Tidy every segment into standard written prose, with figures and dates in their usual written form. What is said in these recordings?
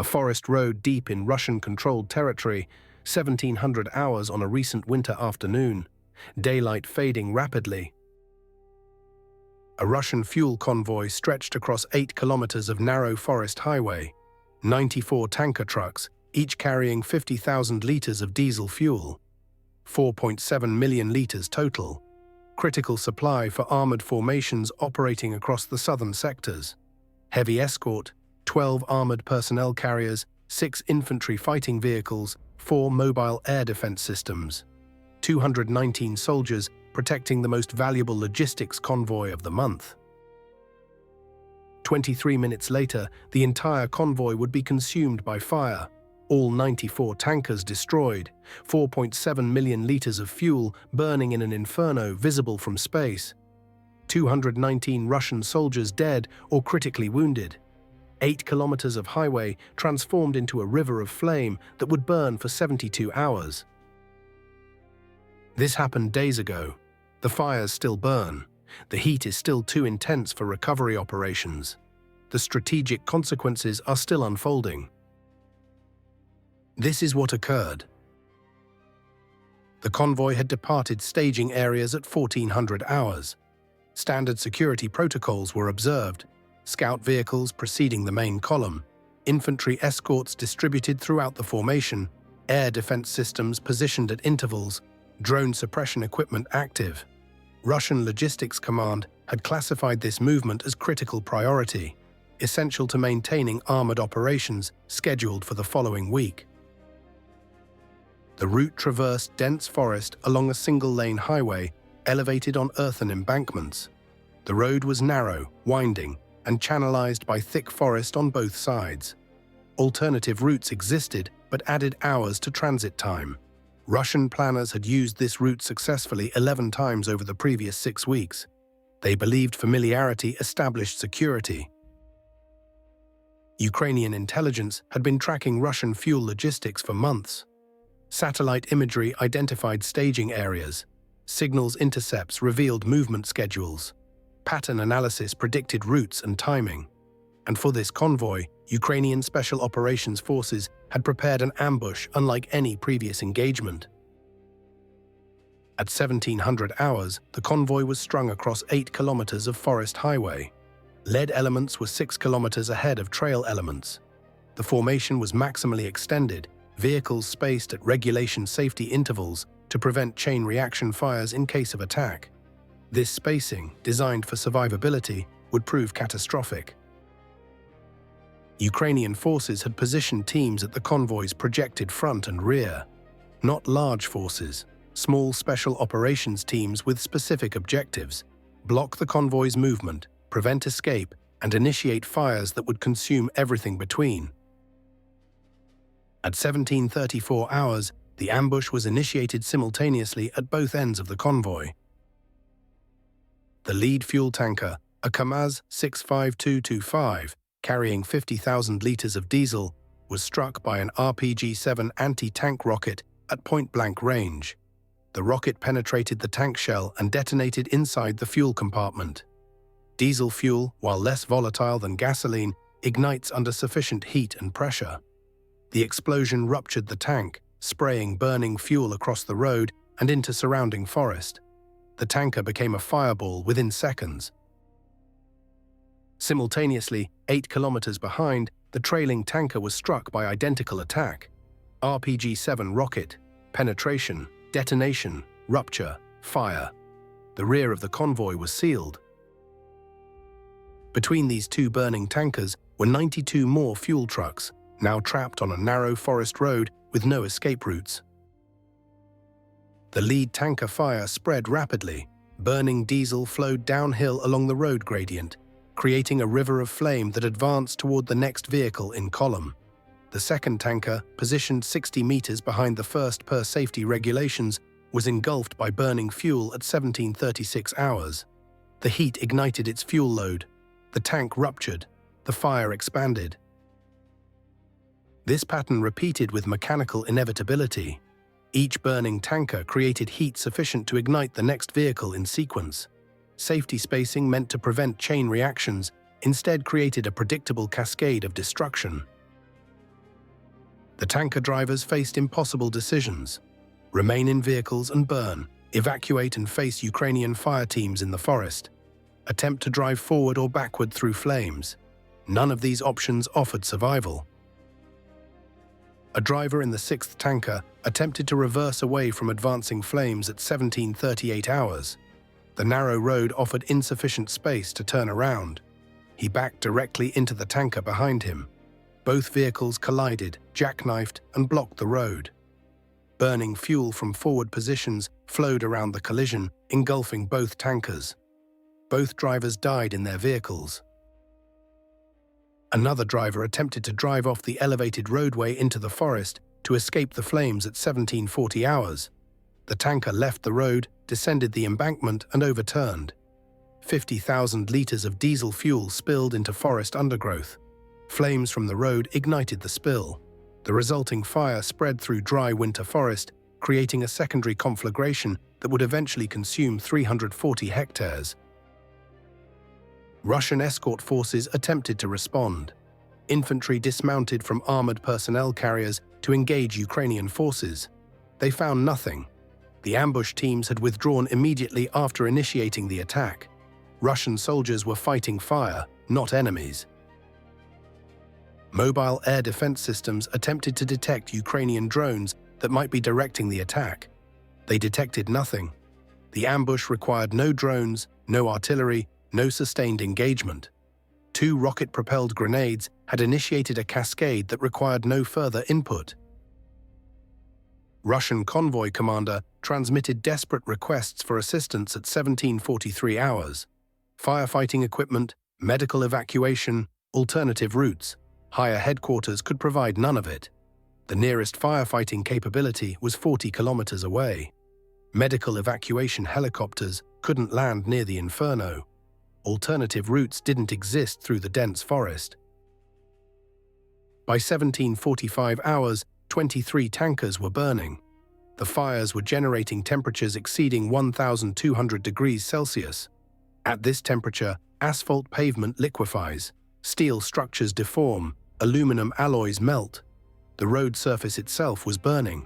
a forest road deep in Russian-controlled territory, 1700 hours on a recent winter afternoon, daylight fading rapidly. A Russian fuel convoy stretched across 8 kilometers of narrow forest highway, 94 tanker trucks, each carrying 50,000 liters of diesel fuel, 4.7 million liters total, critical supply for armored formations operating across the southern sectors. Heavy escort, 12 armored personnel carriers, 6 infantry fighting vehicles, 4 mobile air defense systems, 219 soldiers protecting the most valuable logistics convoy of the month. 23 minutes later, the entire convoy would be consumed by fire, all 94 tankers destroyed, 4.7 million liters of fuel burning in an inferno visible from space, 219 Russian soldiers dead or critically wounded, 8 kilometers of highway transformed into a river of flame that would burn for 72 hours. This happened days ago. The fires still burn. The heat is still too intense for recovery operations. The strategic consequences are still unfolding. This is what occurred. The convoy had departed staging areas at 1400 hours. Standard security protocols were observed. Scout vehicles preceding the main column, infantry escorts distributed throughout the formation, air defense systems positioned at intervals, drone suppression equipment active. Russian Logistics Command had classified this movement as critical priority, essential to maintaining armored operations scheduled for the following week. The route traversed dense forest along a single-lane highway elevated on earthen embankments. The road was narrow, winding, and channelized by thick forest on both sides. Alternative routes existed, but added hours to transit time. Russian planners had used this route successfully 11 times over the previous 6 weeks. They believed familiarity established security. Ukrainian intelligence had been tracking Russian fuel logistics for months. Satellite imagery identified staging areas. Signals intercepts revealed movement schedules. Pattern analysis predicted routes and timing. And for this convoy, Ukrainian Special Operations Forces had prepared an ambush unlike any previous engagement. At 1700 hours, the convoy was strung across 8 kilometers of forest highway. Lead elements were 6 kilometers ahead of trail elements. The formation was maximally extended, vehicles spaced at regulation safety intervals to prevent chain reaction fires in case of attack. This spacing, designed for survivability, would prove catastrophic. Ukrainian forces had positioned teams at the convoy's projected front and rear. Not large forces, small special operations teams with specific objectives, block the convoy's movement, prevent escape, and initiate fires that would consume everything between. At 1734 hours, the ambush was initiated simultaneously at both ends of the convoy. The lead fuel tanker, a Kamaz 65225, carrying 50,000 liters of diesel, was struck by an RPG-7 anti-tank rocket at point-blank range. The rocket penetrated the tank shell and detonated inside the fuel compartment. Diesel fuel, while less volatile than gasoline, ignites under sufficient heat and pressure. The explosion ruptured the tank, spraying burning fuel across the road and into surrounding forest. The tanker became a fireball within seconds. Simultaneously, 8 kilometers behind, the trailing tanker was struck by identical attack. RPG-7 rocket, penetration, detonation, rupture, fire. The rear of the convoy was sealed. Between these two burning tankers were 92 more fuel trucks, now trapped on a narrow forest road with no escape routes. The lead tanker fire spread rapidly. Burning diesel flowed downhill along the road gradient, creating a river of flame that advanced toward the next vehicle in column. The second tanker, positioned 60 meters behind the first per safety regulations, was engulfed by burning fuel at 1736 hours. The heat ignited its fuel load. The tank ruptured. The fire expanded. This pattern repeated with mechanical inevitability. Each burning tanker created heat sufficient to ignite the next vehicle in sequence. Safety spacing meant to prevent chain reactions, instead created a predictable cascade of destruction. The tanker drivers faced impossible decisions: remain in vehicles and burn, evacuate and face Ukrainian fire teams in the forest, attempt to drive forward or backward through flames. None of these options offered survival. A driver in the 6th tanker attempted to reverse away from advancing flames at 17:38 hours. The narrow road offered insufficient space to turn around. He backed directly into the tanker behind him. Both vehicles collided, jackknifed, and blocked the road. Burning fuel from forward positions flowed around the collision, engulfing both tankers. Both drivers died in their vehicles. Another driver attempted to drive off the elevated roadway into the forest to escape the flames at 17:40 hours. The tanker left the road, descended the embankment, and overturned. 50,000 liters of diesel fuel spilled into forest undergrowth. Flames from the road ignited the spill. The resulting fire spread through dry winter forest, creating a secondary conflagration that would eventually consume 340 hectares. Russian escort forces attempted to respond. Infantry dismounted from armored personnel carriers to engage Ukrainian forces. They found nothing. The ambush teams had withdrawn immediately after initiating the attack. Russian soldiers were fighting fire, not enemies. Mobile air defense systems attempted to detect Ukrainian drones that might be directing the attack. They detected nothing. The ambush required no drones, no artillery, no sustained engagement. 2 rocket-propelled grenades had initiated a cascade that required no further input. Russian convoy commander transmitted desperate requests for assistance at 17:43 hours. Firefighting equipment, medical evacuation, alternative routes. Higher headquarters could provide none of it. The nearest firefighting capability was 40 kilometers away. Medical evacuation helicopters couldn't land near the inferno. Alternative routes didn't exist through the dense forest. By 17:45 hours, 23 tankers were burning. The fires were generating temperatures exceeding 1,200 degrees Celsius. At this temperature, asphalt pavement liquefies, steel structures deform, aluminum alloys melt. The road surface itself was burning.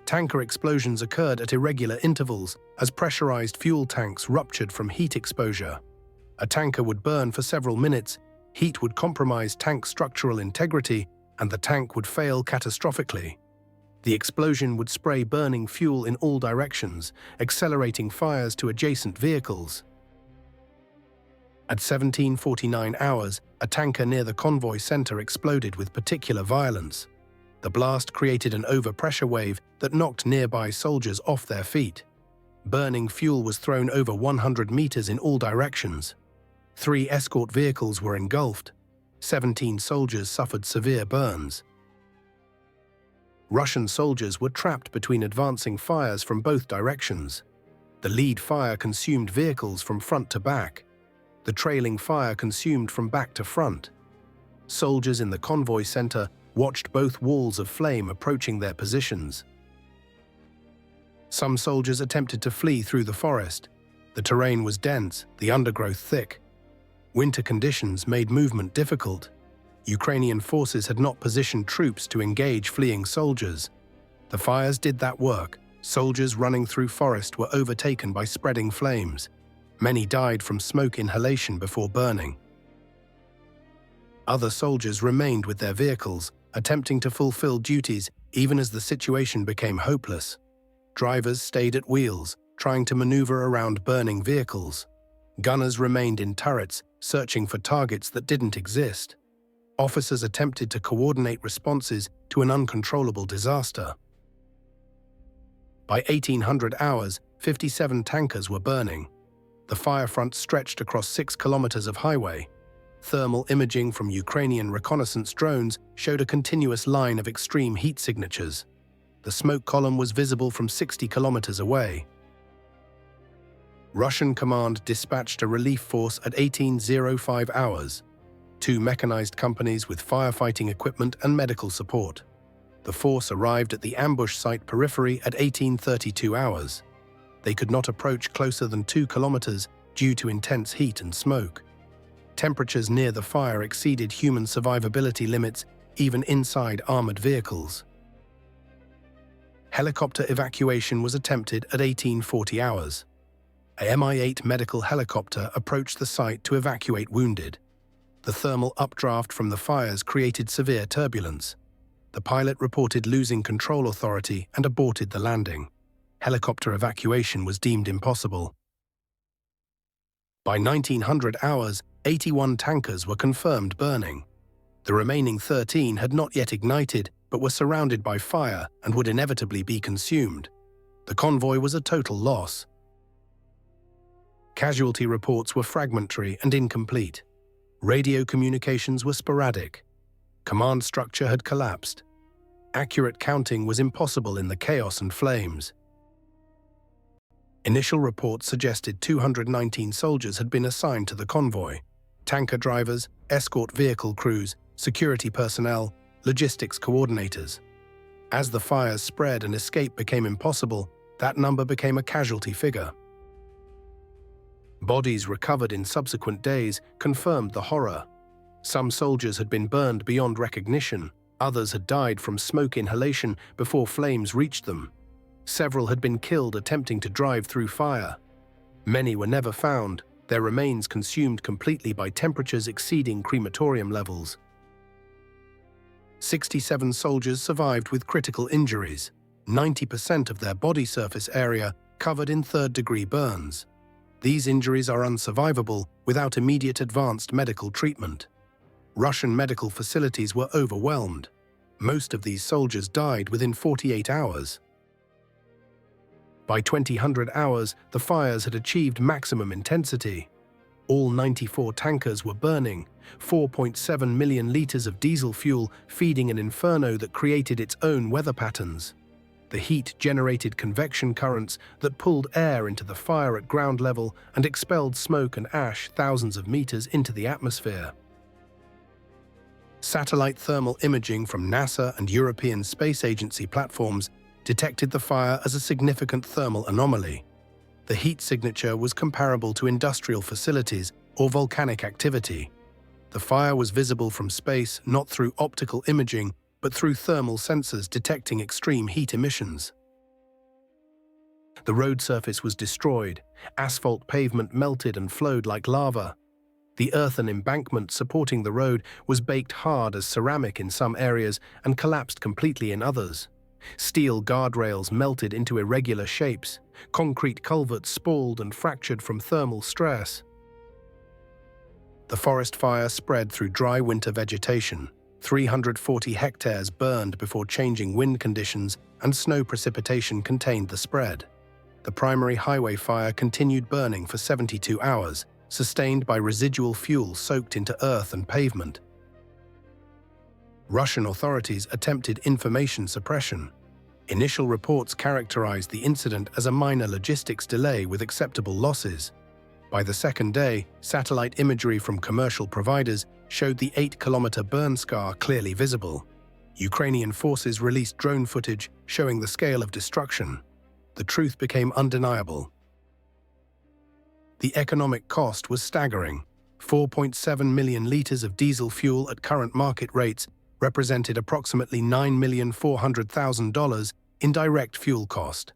Tanker explosions occurred at irregular intervals as pressurized fuel tanks ruptured from heat exposure. A tanker would burn for several minutes, heat would compromise tank structural integrity, and the tank would fail catastrophically. The explosion would spray burning fuel in all directions, accelerating fires to adjacent vehicles. At 17:49 hours, a tanker near the convoy center exploded with particular violence. The blast created an overpressure wave that knocked nearby soldiers off their feet. Burning fuel was thrown over 100 meters in all directions. 3 escort vehicles were engulfed. 17 soldiers suffered severe burns. Russian soldiers were trapped between advancing fires from both directions. The lead fire consumed vehicles from front to back. The trailing fire consumed from back to front. Soldiers in the convoy center watched both walls of flame approaching their positions. Some soldiers attempted to flee through the forest. The terrain was dense, the undergrowth thick. Winter conditions made movement difficult. Ukrainian forces had not positioned troops to engage fleeing soldiers. The fires did that work. Soldiers running through forest were overtaken by spreading flames. Many died from smoke inhalation before burning. Other soldiers remained with their vehicles, attempting to fulfill duties even as the situation became hopeless. Drivers stayed at wheels, trying to maneuver around burning vehicles. Gunners remained in turrets, searching for targets that didn't exist. Officers attempted to coordinate responses to an uncontrollable disaster. By 1800 hours, 57 tankers were burning. The fire front stretched across 6 kilometers of highway. Thermal imaging from Ukrainian reconnaissance drones showed a continuous line of extreme heat signatures. The smoke column was visible from 60 kilometers away. Russian command dispatched a relief force at 18:05 hours. 2 mechanized companies with firefighting equipment and medical support. The force arrived at the ambush site periphery at 18:32 hours. They could not approach closer than 2 kilometers due to intense heat and smoke. Temperatures near the fire exceeded human survivability limits even inside armored vehicles. Helicopter evacuation was attempted at 1840 hours. A Mi-8 medical helicopter approached the site to evacuate wounded. The thermal updraft from the fires created severe turbulence. The pilot reported losing control authority and aborted the landing. Helicopter evacuation was deemed impossible. By 1900 hours, 81 tankers were confirmed burning. The remaining 13 had not yet ignited, but were surrounded by fire and would inevitably be consumed. The convoy was a total loss. Casualty reports were fragmentary and incomplete. Radio communications were sporadic. Command structure had collapsed. Accurate counting was impossible in the chaos and flames. Initial reports suggested 219 soldiers had been assigned to the convoy: tanker drivers, escort vehicle crews, security personnel, logistics coordinators. As the fires spread and escape became impossible, that number became a casualty figure. Bodies recovered in subsequent days confirmed the horror. Some soldiers had been burned beyond recognition, others had died from smoke inhalation before flames reached them. Several had been killed attempting to drive through fire. Many were never found, their remains consumed completely by temperatures exceeding crematorium levels. 67 soldiers survived with critical injuries, 90% of their body surface area covered in third-degree burns. These injuries are unsurvivable without immediate advanced medical treatment. Russian medical facilities were overwhelmed. Most of these soldiers died within 48 hours. By 2000 hours, the fires had achieved maximum intensity. All 94 tankers were burning, 4.7 million liters of diesel fuel feeding an inferno that created its own weather patterns. The heat generated convection currents that pulled air into the fire at ground level and expelled smoke and ash thousands of meters into the atmosphere. Satellite thermal imaging from NASA and European Space Agency platforms detected the fire as a significant thermal anomaly. The heat signature was comparable to industrial facilities or volcanic activity. The fire was visible from space not through optical imaging, but through thermal sensors detecting extreme heat emissions. The road surface was destroyed. Asphalt pavement melted and flowed like lava. The earthen embankment supporting the road was baked hard as ceramic in some areas and collapsed completely in others. Steel guardrails melted into irregular shapes. Concrete culverts spalled and fractured from thermal stress. The forest fire spread through dry winter vegetation. 340 hectares burned before changing wind conditions and snow precipitation contained the spread. The primary highway fire continued burning for 72 hours, sustained by residual fuel soaked into earth and pavement. Russian authorities attempted information suppression. Initial reports characterized the incident as a minor logistics delay with acceptable losses. By the second day, satellite imagery from commercial providers showed the 8-kilometer burn scar clearly visible. Ukrainian forces released drone footage showing the scale of destruction. The truth became undeniable. The economic cost was staggering. 4.7 million liters of diesel fuel at current market rates represented approximately $9,400,000 in direct fuel cost.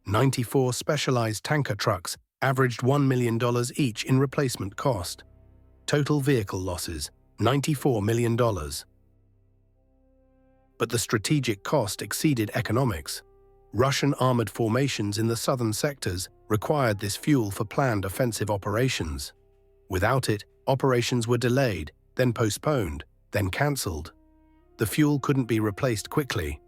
94 specialized tanker trucks averaged $1 million each in replacement cost. Total vehicle losses, $94 million. But the strategic cost exceeded economics. Russian armored formations in the southern sectors required this fuel for planned offensive operations. Without it, operations were delayed, then postponed, then cancelled. The fuel couldn't be replaced quickly.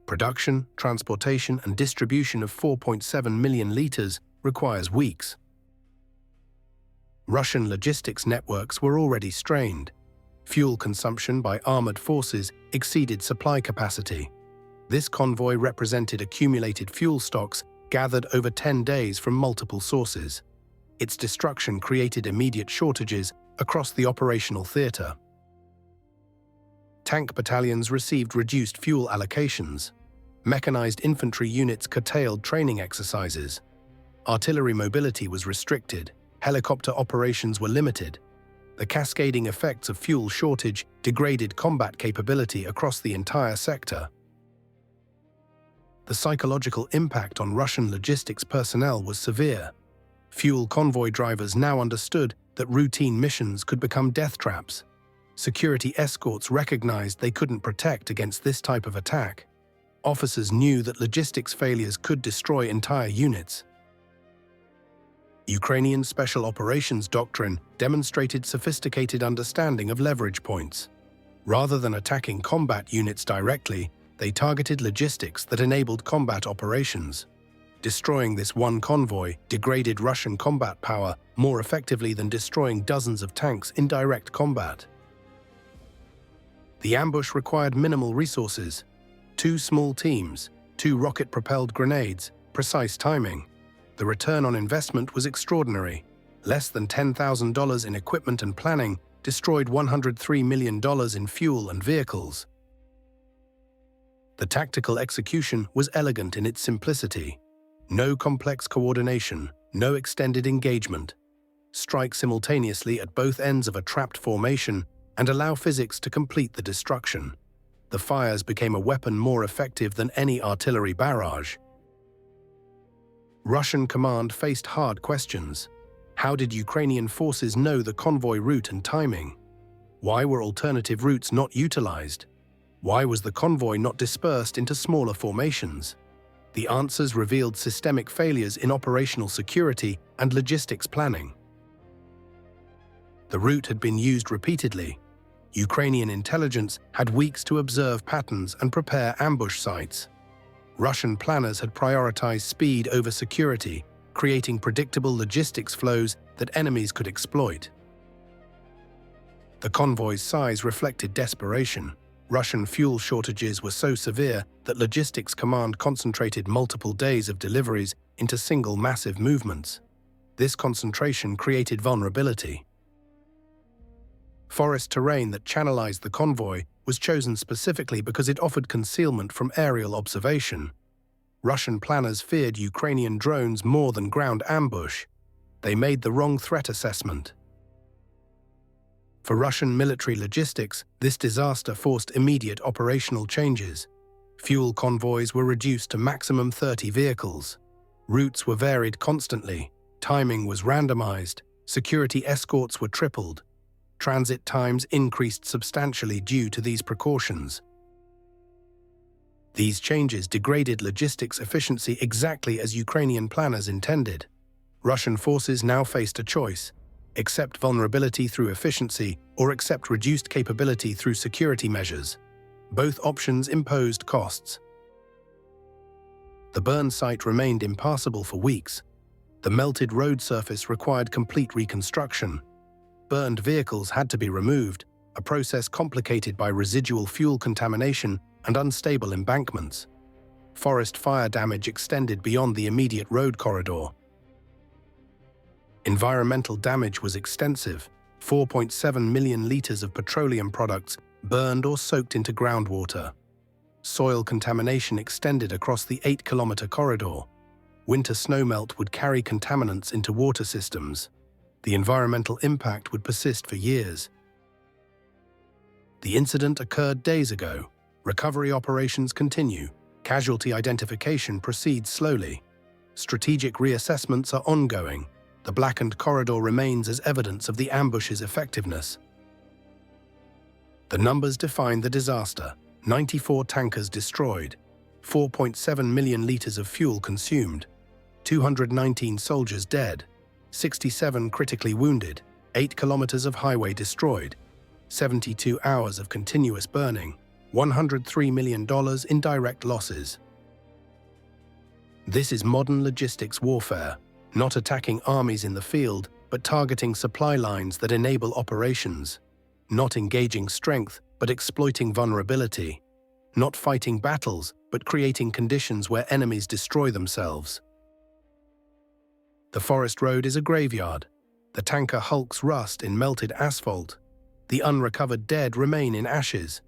Production, transportation, and distribution of 4.7 million liters requires weeks. Russian logistics networks were already strained. Fuel consumption by armored forces exceeded supply capacity. This convoy represented accumulated fuel stocks gathered over 10 days from multiple sources. Its destruction created immediate shortages across the operational theater. Tank battalions received reduced fuel allocations. Mechanized infantry units curtailed training exercises. Artillery mobility was restricted. Helicopter operations were limited. The cascading effects of fuel shortage degraded combat capability across the entire sector. The psychological impact on Russian logistics personnel was severe. Fuel convoy drivers now understood that routine missions could become death traps. Security escorts recognized they couldn't protect against this type of attack. Officers knew that logistics failures could destroy entire units. Ukrainian Special Operations Doctrine demonstrated sophisticated understanding of leverage points. Rather than attacking combat units directly, they targeted logistics that enabled combat operations. Destroying this one convoy degraded Russian combat power more effectively than destroying dozens of tanks in direct combat. The ambush required minimal resources: 2 small teams, 2 rocket-propelled grenades, precise timing. The return on investment was extraordinary. Less than $10,000 in equipment and planning destroyed $103 million in fuel and vehicles. The tactical execution was elegant in its simplicity. No complex coordination, no extended engagement. Strike simultaneously at both ends of a trapped formation and allow physics to complete the destruction. The fires became a weapon more effective than any artillery barrage. Russian command faced hard questions. How did Ukrainian forces know the convoy route and timing? Why were alternative routes not utilized? Why was the convoy not dispersed into smaller formations? The answers revealed systemic failures in operational security and logistics planning. The route had been used repeatedly. Ukrainian intelligence had weeks to observe patterns and prepare ambush sites. Russian planners had prioritized speed over security, creating predictable logistics flows that enemies could exploit. The convoy's size reflected desperation. Russian fuel shortages were so severe that logistics command concentrated multiple days of deliveries into single massive movements. This concentration created vulnerability. Forest terrain that channelized the convoy was chosen specifically because it offered concealment from aerial observation. Russian planners feared Ukrainian drones more than ground ambush. They made the wrong threat assessment. For Russian military logistics, this disaster forced immediate operational changes. Fuel convoys were reduced to maximum 30 vehicles. Routes were varied constantly. Timing was randomized. Security escorts were tripled. Transit times increased substantially due to these precautions. These changes degraded logistics efficiency exactly as Ukrainian planners intended. Russian forces now faced a choice: accept vulnerability through efficiency or accept reduced capability through security measures. Both options imposed costs. The burn site remained impassable for weeks. The melted road surface required complete reconstruction. Burned vehicles had to be removed, a process complicated by residual fuel contamination and unstable embankments. Forest fire damage extended beyond the immediate road corridor. Environmental damage was extensive. 4.7 million liters of petroleum products burned or soaked into groundwater. Soil contamination extended across the 8-kilometer corridor. Winter snowmelt would carry contaminants into water systems. The environmental impact would persist for years. The incident occurred days ago. Recovery operations continue. Casualty identification proceeds slowly. Strategic reassessments are ongoing. The blackened corridor remains as evidence of the ambush's effectiveness. The numbers define the disaster: 94 tankers destroyed, 4.7 million liters of fuel consumed, 219 soldiers dead, 67 critically wounded, 8 kilometers of highway destroyed, 72 hours of continuous burning, $103 million in direct losses. This is modern logistics warfare, not attacking armies in the field, but targeting supply lines that enable operations. Not engaging strength, but exploiting vulnerability. Not fighting battles, but creating conditions where enemies destroy themselves. The forest road is a graveyard. The tanker hulks rust in melted asphalt. The unrecovered dead remain in ashes.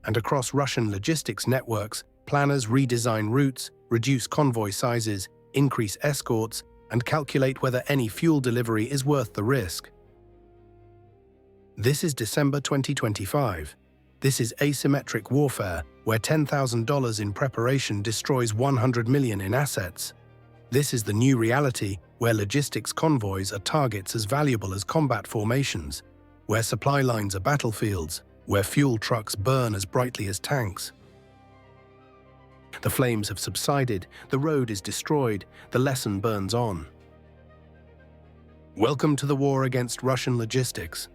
And across Russian logistics networks, planners redesign routes, reduce convoy sizes, increase escorts, and calculate whether any fuel delivery is worth the risk. This is December 2025. This is asymmetric warfare, where $10,000 in preparation destroys 100 million in assets. This is the new reality, where logistics convoys are targets as valuable as combat formations, where supply lines are battlefields, where fuel trucks burn as brightly as tanks. The flames have subsided, the road is destroyed, the lesson burns on. Welcome to the war against Russian logistics.